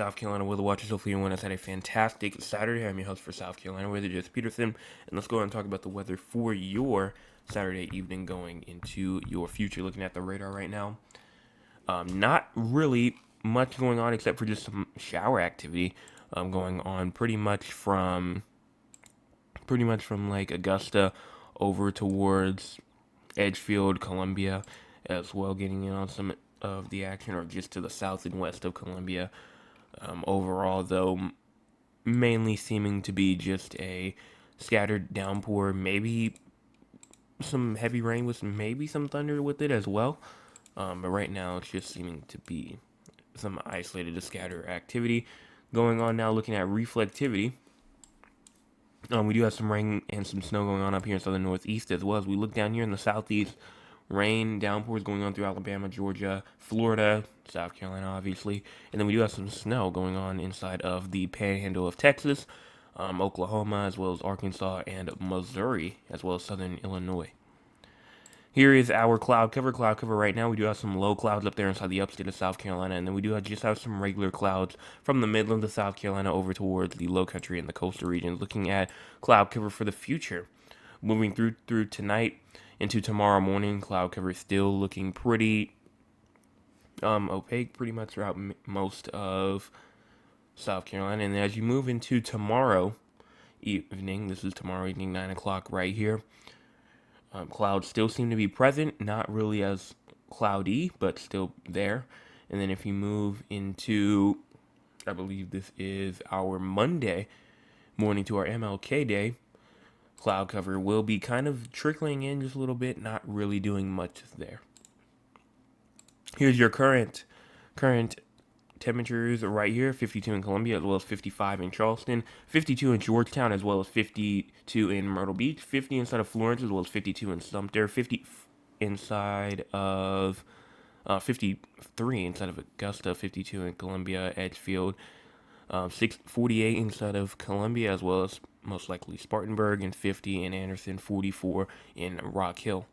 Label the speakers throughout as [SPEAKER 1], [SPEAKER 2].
[SPEAKER 1] South Carolina Weather Watchers. Hopefully everyone has had a fantastic Saturday. I'm your host for South Carolina Weather, Jess Peterson, and let's go ahead and talk about the weather for your Saturday evening going into your future. Looking at the radar right now, not really much going on except for just some shower activity going on pretty much from like Augusta over towards Edgefield, Columbia, as well, getting in on some of the action, or just to the south and west of Columbia. Overall, though, mainly seeming to be just a scattered downpour, maybe some heavy rain with maybe some thunder with it as well. But right now, it's just seeming to be some isolated to scatter activity going on now. Looking at reflectivity, we do have some rain and some snow going on up here in southern northeast, as well as we look down here in the southeast. Rain, downpours going on through Alabama, Georgia, Florida, South Carolina, obviously. And then we do have some snow going on inside of the panhandle of Texas, Oklahoma, as well as Arkansas and Missouri, as well as southern Illinois. Here is our cloud cover. Cloud cover right now. We do have some low clouds up there inside the upstate of South Carolina, and then we do just have some regular clouds from the Midlands of South Carolina over towards the low country and the coastal regions. Looking at cloud cover for the future. Moving through tonight into tomorrow morning, cloud cover still looking pretty opaque pretty much throughout most of South Carolina. And as you move into tomorrow evening, this is tomorrow evening, 9 o'clock right here, clouds still seem to be present, not really as cloudy, but still there. And then if you move into, I believe this is our Monday morning to our MLK Day, cloud cover will be kind of trickling in just a little bit, not really doing much there. Here's your current temperatures right here: 52 in Columbia, as well as 55 in Charleston, 52 in Georgetown, as well as 52 in Myrtle Beach, 50 inside of Florence, as well as 52 in Sumter, 50 inside of 53 inside of Augusta, 52 in Columbia, Edgefield, 48 inside of Columbia, as well as most likely Spartanburg, and 50 in Anderson, 44 in Rock Hill.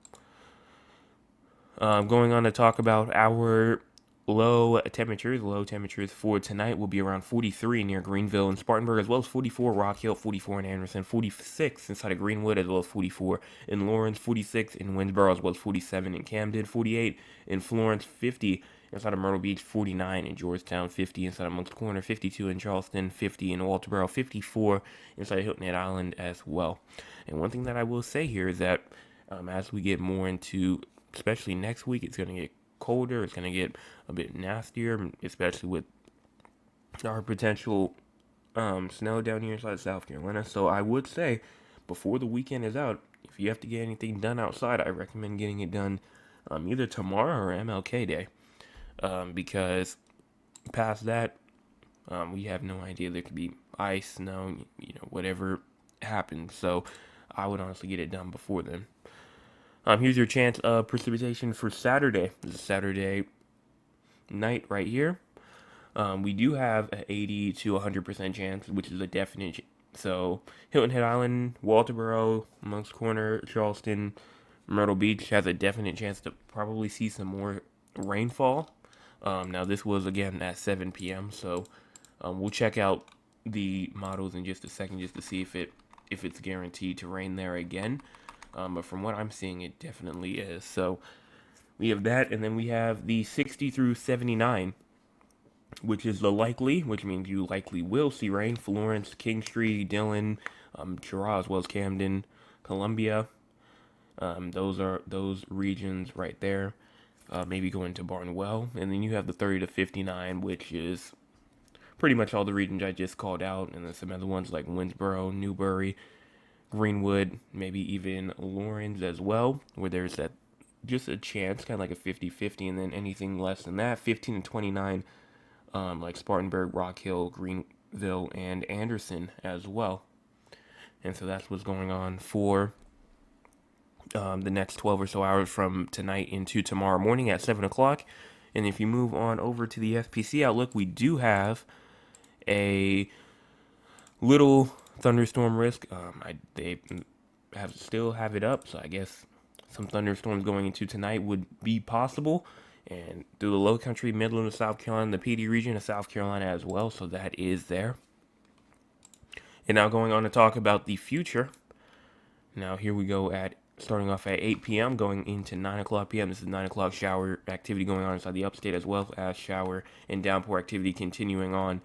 [SPEAKER 1] Going on to talk about our low temperatures. Low temperatures for tonight will be around 43 near Greenville and Spartanburg, as well as 44 Rock Hill, 44 in Anderson, 46 inside of Greenwood, as well as 44 in Lawrence, 46 in Winsboro, as well as 47 in Camden, 48 in Florence, 50 inside of Myrtle Beach, 49 in Georgetown, 50 inside of Moncks Corner, 52 in Charleston, 50 in Walterboro, 54 inside of Hilton Head Island as well. And one thing that I will say here is that as we get more into, especially next week, it's going to get colder, it's going to get a bit nastier, especially with our potential snow down here inside South Carolina. So I would say, before the weekend is out, if you have to get anything done outside, I recommend getting it done either tomorrow or MLK Day, because past that, we have no idea. There could be ice, snow, whatever happens. So I would honestly get it done before then. Here's your chance of precipitation for Saturday. This is Saturday night right here. We do have an 80 to 100% chance, which is a definite. So Hilton Head Island, Walterboro, Moncks Corner, Charleston, Myrtle Beach has a definite chance to probably see some more rainfall. Now this was again at 7 p.m. So we'll check out the models in just a second just to see if it's guaranteed to rain there again. But from what I'm seeing, it definitely is. So we have that, and then we have the 60 through 79, which is the likely, which means you likely will see rain. Florence, Kingstree, Dillon, Cheraw, as well as Camden, Columbia. Those are those regions right there. Maybe going to Barnwell. And then you have the 30 to 59, which is pretty much all the regions I just called out. And then some other ones like Winsboro, Newberry, Greenwood, maybe even Lawrence as well, where there's that just a chance, kind of like a 50-50, and then anything less than that, 15 and 29, like Spartanburg, Rock Hill, Greenville, and Anderson as well. And so that's what's going on for the next 12 or so hours from tonight into tomorrow morning at 7 o'clock. And if you move on over to the FPC Outlook, we do have a little thunderstorm risk. They still have it up, so I guess some thunderstorms going into tonight would be possible. and through the low country, Midland of South Carolina, the PD region of South Carolina as well. So that is there. And now going on to talk about the future. Now here we go at starting off at 8 p.m. going into 9 o'clock p.m. This is 9 o'clock shower activity going on inside the upstate, as well as shower and downpour activity continuing on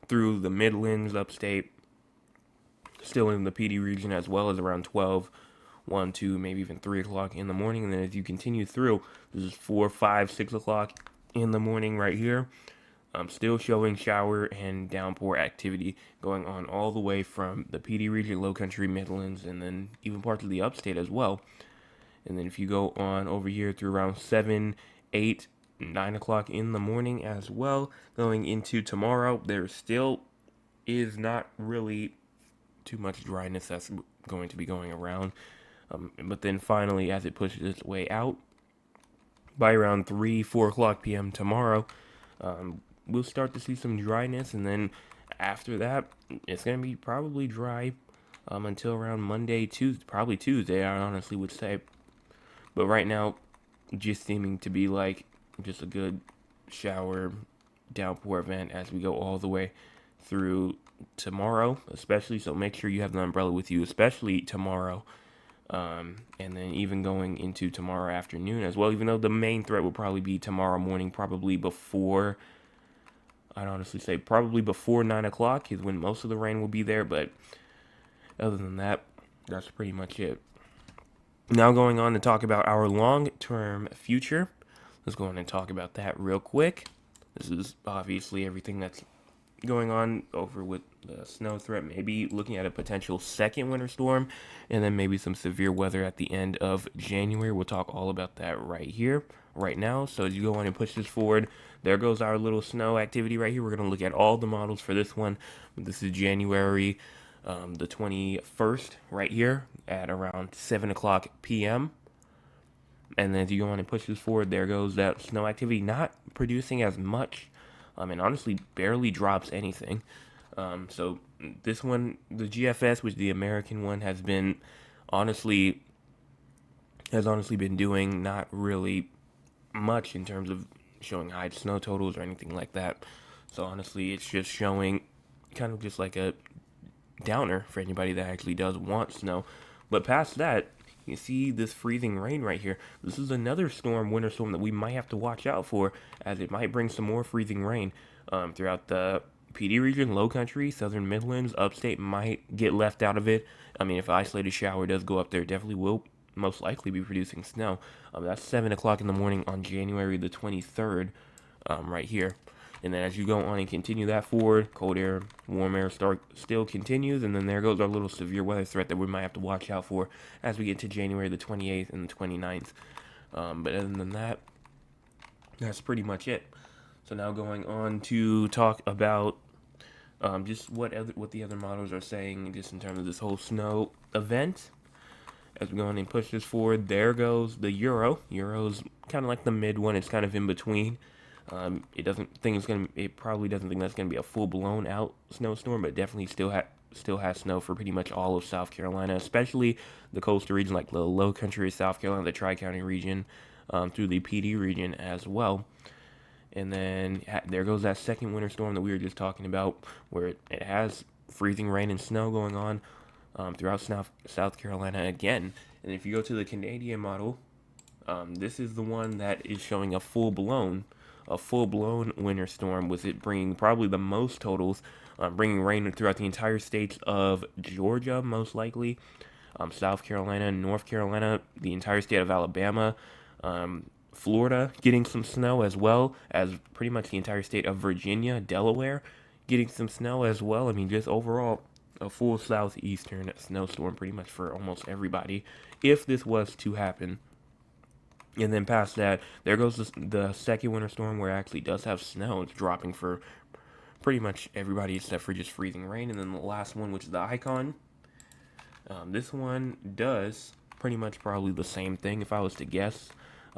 [SPEAKER 1] through the Midlands, upstate, still in the PD region, as well as around 12, 1, 2, maybe even 3 o'clock in the morning. And then as you continue through, this is 4, 5, 6 o'clock in the morning right here. Still showing shower and downpour activity going on all the way from the PD region, low country, Midlands, and then even parts of the upstate as well. And then if you go on over here through around 7, 8, 9 o'clock in the morning as well, going into tomorrow, there still is not really too much dryness that's going to be going around. But then finally, as it pushes its way out, by around 3, 4 o'clock p.m. tomorrow, we'll start to see some dryness, and then after that, it's going to be probably dry until around Monday, Tuesday, probably Tuesday, I honestly would say. But right now, just seeming to be like just a good shower downpour event as we go all the way through tomorrow, especially. So make sure you have an umbrella with you, especially tomorrow. And then even going into tomorrow afternoon as well, even though the main threat will probably be tomorrow morning, probably before, I'd honestly say probably before 9 o'clock is when most of the rain will be there. But other than that, that's pretty much it. Now going on to talk about our long-term future. Let's go on and talk about that real quick. This is obviously everything that's going on over with the snow threat, maybe looking at a potential second winter storm, and then maybe some severe weather at the end of January. We'll talk all about that right here, right now. So as you go on and push this forward, there goes our little snow activity right here. We're going to look at all the models for this one. This is January the 21st right here at around 7 o'clock p.m. And then as you go on and push this forward, there goes that snow activity, not producing as much, and honestly barely drops anything. So this one, the GFS, which the American one has been honestly been doing not really much in terms of showing high snow totals or anything like that. So honestly, it's just showing kind of just like a downer for anybody that actually does want snow. But past that, you see this freezing rain right here. This is another winter storm that we might have to watch out for, as it might bring some more freezing rain throughout the PD region, low country, southern Midlands, upstate might get left out of it. I mean, if an isolated shower does go up there, it definitely will most likely be producing snow. That's 7 o'clock in the morning on January the 23rd, right here. And then as you go on and continue that forward, cold air, warm air still continues. And then there goes our little severe weather threat that we might have to watch out for as we get to January the 28th and the 29th. But other than that, that's pretty much it. So now going on to talk about just what the other models are saying just in terms of this whole snow event. As we go on and push this forward, there goes the Euro. Euro's kind of like the mid one. It's kind of in between. It probably doesn't think that's gonna be a full blown out snowstorm, but definitely still has snow for pretty much all of South Carolina, especially the coastal region like the Low Country of South Carolina, the Tri-County region, through the PD region as well. And then there goes that second winter storm that we were just talking about, where it has freezing rain and snow going on throughout South Carolina again. And if you go to the Canadian model, this is the one that is showing a full-blown winter storm, with it bringing probably the most totals, bringing rain throughout the entire states of Georgia, most likely, South Carolina, North Carolina, the entire state of Alabama, Florida getting some snow, as well as pretty much the entire state of Virginia, Delaware getting some snow as well. I mean, just overall, a full southeastern snowstorm pretty much for almost everybody, if this was to happen. And then past that, there goes the second winter storm, where it actually does have snow. It's dropping for pretty much everybody except for just freezing rain. And then the last one, which is the Icon. This one does pretty much probably the same thing if I was to guess.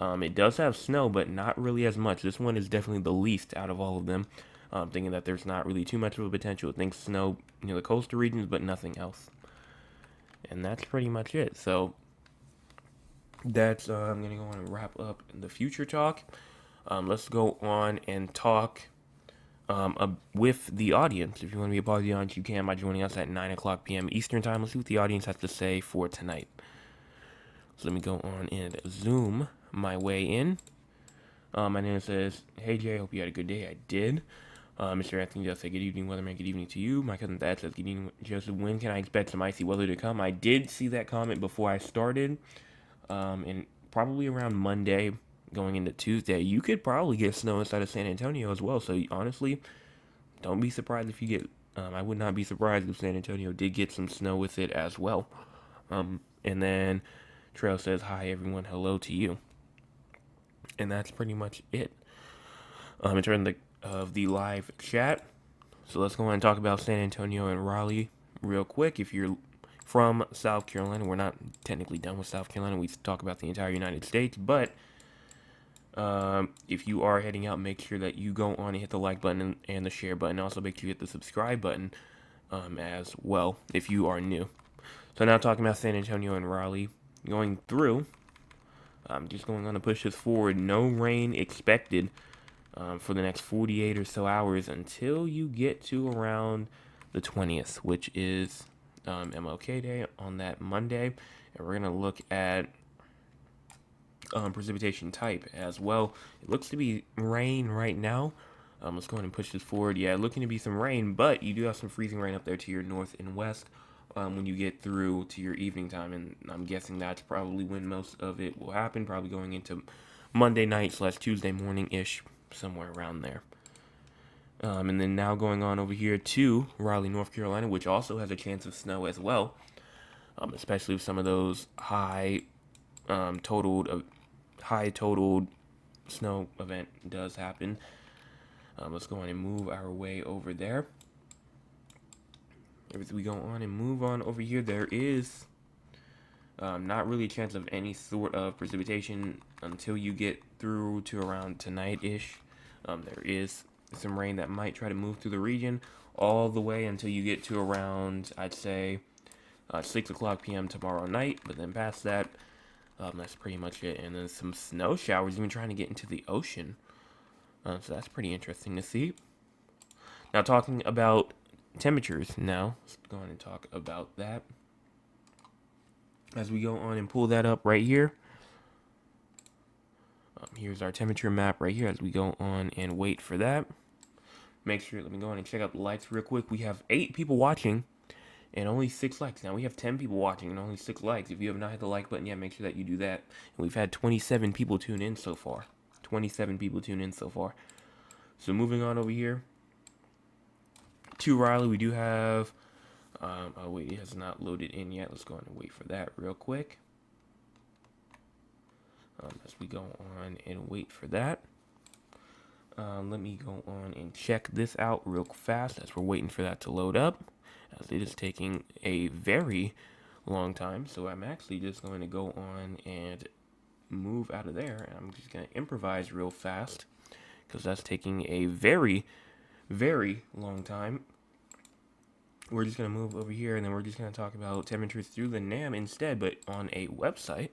[SPEAKER 1] It does have snow, but not really as much. This one is definitely the least out of all of them. Thinking that there's not really too much of a potential. It thinks snow near the coastal regions, but nothing else. And that's pretty much it. So that's I'm gonna go on and wrap up the future talk. Let's go on and talk with the audience. If you want to be a part of the audience, you can by joining us at 9 o'clock p.m. Eastern Time. Let's see what the audience has to say for tonight. So let me go on and zoom my way in. My name says, "Hey Jay, hope you had a good day." I did. Mr. Anthony does say, "Good evening, weatherman. Good evening to you." My cousin Thad says, "Good evening, Joseph. When can I expect some icy weather to come?" I did see that comment before I started. And probably around Monday, going into Tuesday, you could probably get snow inside of San Antonio as well. So honestly, don't be surprised if you get. I would not be surprised if San Antonio did get some snow with it as well. And then Trail says, "Hi everyone, hello to you." And that's pretty much it. In terms of the live chat, so let's go ahead and talk about San Antonio and Raleigh real quick. If you're from South Carolina, we're not technically done with South Carolina. We talk about the entire United States, but if you are heading out, make sure that you go on and hit the like button and the share button. Also, make sure you hit the subscribe button as well if you are new. So now talking about San Antonio and Raleigh, going through. I'm just going on to push this forward. No rain expected for the next 48 or so hours until you get to around the 20th, which is MLK Day on that Monday. And we're going to look at precipitation type as well. It looks to be rain right now. Let's go ahead and push this forward. Yeah, looking to be some rain, but you do have some freezing rain up there to your north and west when you get through to your evening time. And I'm guessing that's probably when most of it will happen, probably going into Monday night / Tuesday morning-ish, somewhere around there. And then now going on over here to Raleigh, North Carolina, which also has a chance of snow as well, especially if some of those high totaled snow event does happen. Let's go on and move our way over there. As we go on and move on over here, there is not really a chance of any sort of precipitation until you get through to around tonight-ish. There is some rain that might try to move through the region all the way until you get to around, I'd say, 6 o'clock p.m. tomorrow night. But then past that, that's pretty much it. And then some snow showers even trying to get into the ocean. So that's pretty interesting to see. Now talking about temperatures now. Let's go on and talk about that. As we go on and pull that up right here. Here's our temperature map right here as we go on and wait for that. Make sure, let me go on and check out the likes real quick. We have 8 people watching and only 6 likes. Now we have 10 people watching and only 6 likes. If you have not hit the like button yet, make sure that you do that. And we've had 27 people tune in so far. 27 people tune in so far. So moving on over here to Raleigh, we do have, oh wait, it has not loaded in yet. Let's go on and wait for that real quick. As we go on and wait for that. Let me go on and check this out real fast as we're waiting for that to load up, as it is taking a very long time. So I'm actually just going to go on and move out of there, and I'm just going to improvise real fast because that's taking a very, very long time. We're just going to move over here, and then we're just going to talk about temperatures through the NAM instead, but on a website.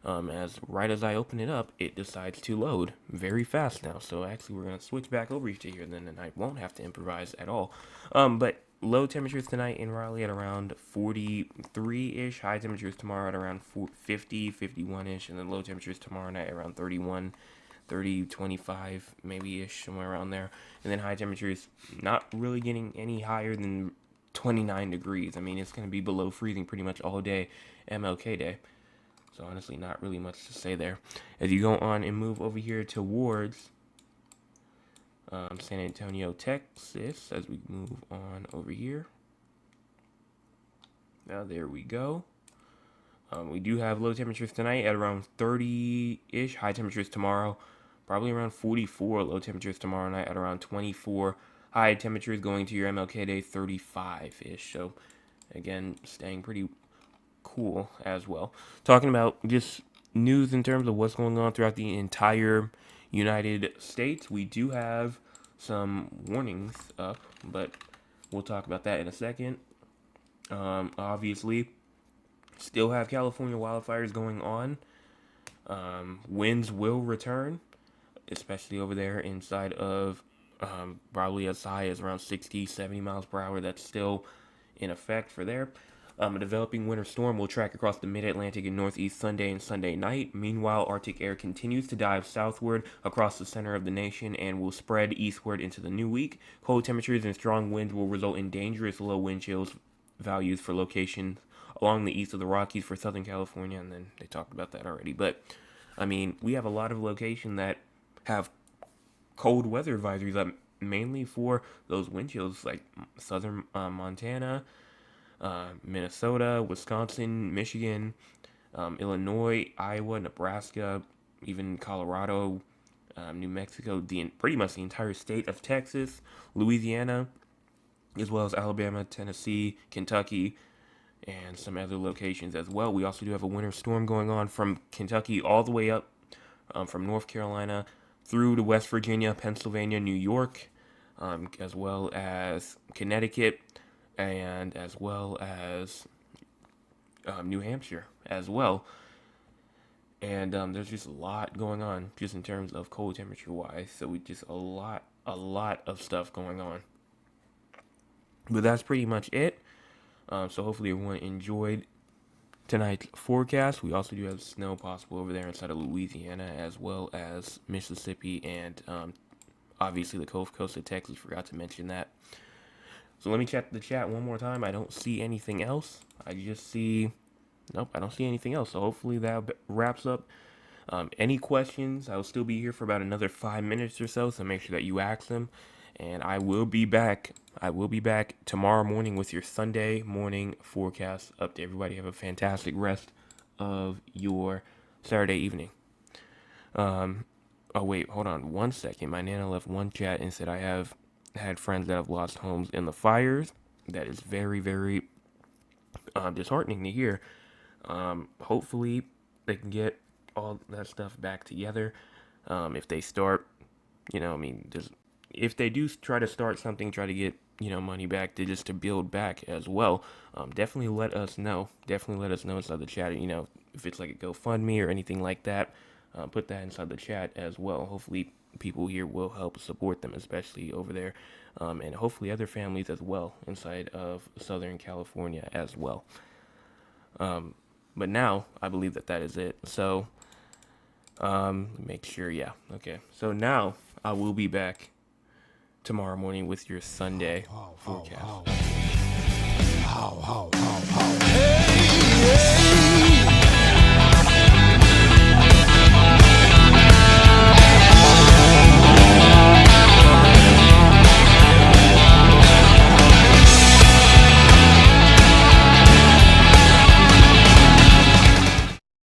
[SPEAKER 1] As right as I open it up, it decides to load very fast now. So actually, we're going to switch back over to here, then, and I won't have to improvise at all. But low temperatures tonight in Raleigh at around 43-ish. High temperatures tomorrow at around 50, 51-ish. And then low temperatures tomorrow night around 31, 30, 25, maybe-ish, somewhere around there. And then high temperatures not really getting any higher than 29 degrees. I mean, it's going to be below freezing pretty much all day, MLK Day. So honestly, not really much to say there. As you go on and move over here towards San Antonio, Texas, as we move on over here. Now there we go. We do have low temperatures tonight at around 30-ish. High temperatures tomorrow, probably around 44. Low temperatures tomorrow night at around 24. High temperatures going to your MLK Day 35-ish. So again, staying pretty cool as well. Talking about just news in terms of what's going on throughout the entire United States. We do have some warnings up, but we'll talk about that in a second. Obviously, still have California wildfires going on. Winds will return. especially over there inside of probably as high as around 60, 70 miles per hour. That's still in effect for there. A developing winter storm will track across the mid-Atlantic and Northeast Sunday and Sunday night. Meanwhile, Arctic air continues to dive southward across the center of the nation and will spread eastward into the new week. Cold temperatures and strong winds will result in dangerous low wind chills values for locations along the east of the Rockies for Southern California, and then they talked about that already. But, I mean, we have a lot of locations that have cold weather advisories up mainly for those wind chills, like southern Montana, Minnesota, Wisconsin, Michigan, Illinois, Iowa, Nebraska, even Colorado, New Mexico, pretty much the entire state of Texas, Louisiana, as well as Alabama, Tennessee, Kentucky, and some other locations as well. We also do have a winter storm going on from Kentucky all the way up from North Carolina through to West Virginia, Pennsylvania, New York, as well as Connecticut, and as well as New Hampshire as well. And there's just a lot going on just in terms of cold temperature wise. So we just a lot of stuff going on. But that's pretty much it. So hopefully everyone enjoyed tonight's forecast. We also do have snow possible over there inside of Louisiana as well as Mississippi and obviously the Gulf Coast of Texas. Forgot to mention that. So let me check the chat one more time. I don't see anything else. I just see... Nope, I don't see anything else. So hopefully that wraps up. Any questions? I will still be here for about another 5 minutes or so. So make sure that you ask them. And I will be back. I will be back tomorrow morning with your Sunday morning forecast update. Everybody have a fantastic rest of your Saturday evening. Oh wait, hold on 1 second. My Nana left one chat and said I have had friends that have lost homes in the fires. That is very, very disheartening to hear. Hopefully they can get all that stuff back together. If they start, if they do try to start something, try to get, money back to build back as well, definitely let us know. Definitely let us know inside the chat, if it's like a GoFundMe or anything like that, put that inside the chat as well. Hopefully people here will help support them, especially over there, and hopefully other families as well inside of Southern California as well. But now I believe that is it. So, make sure, yeah. Okay. So now I will be back tomorrow morning with your Sunday forecast.
[SPEAKER 2] Hey, yeah.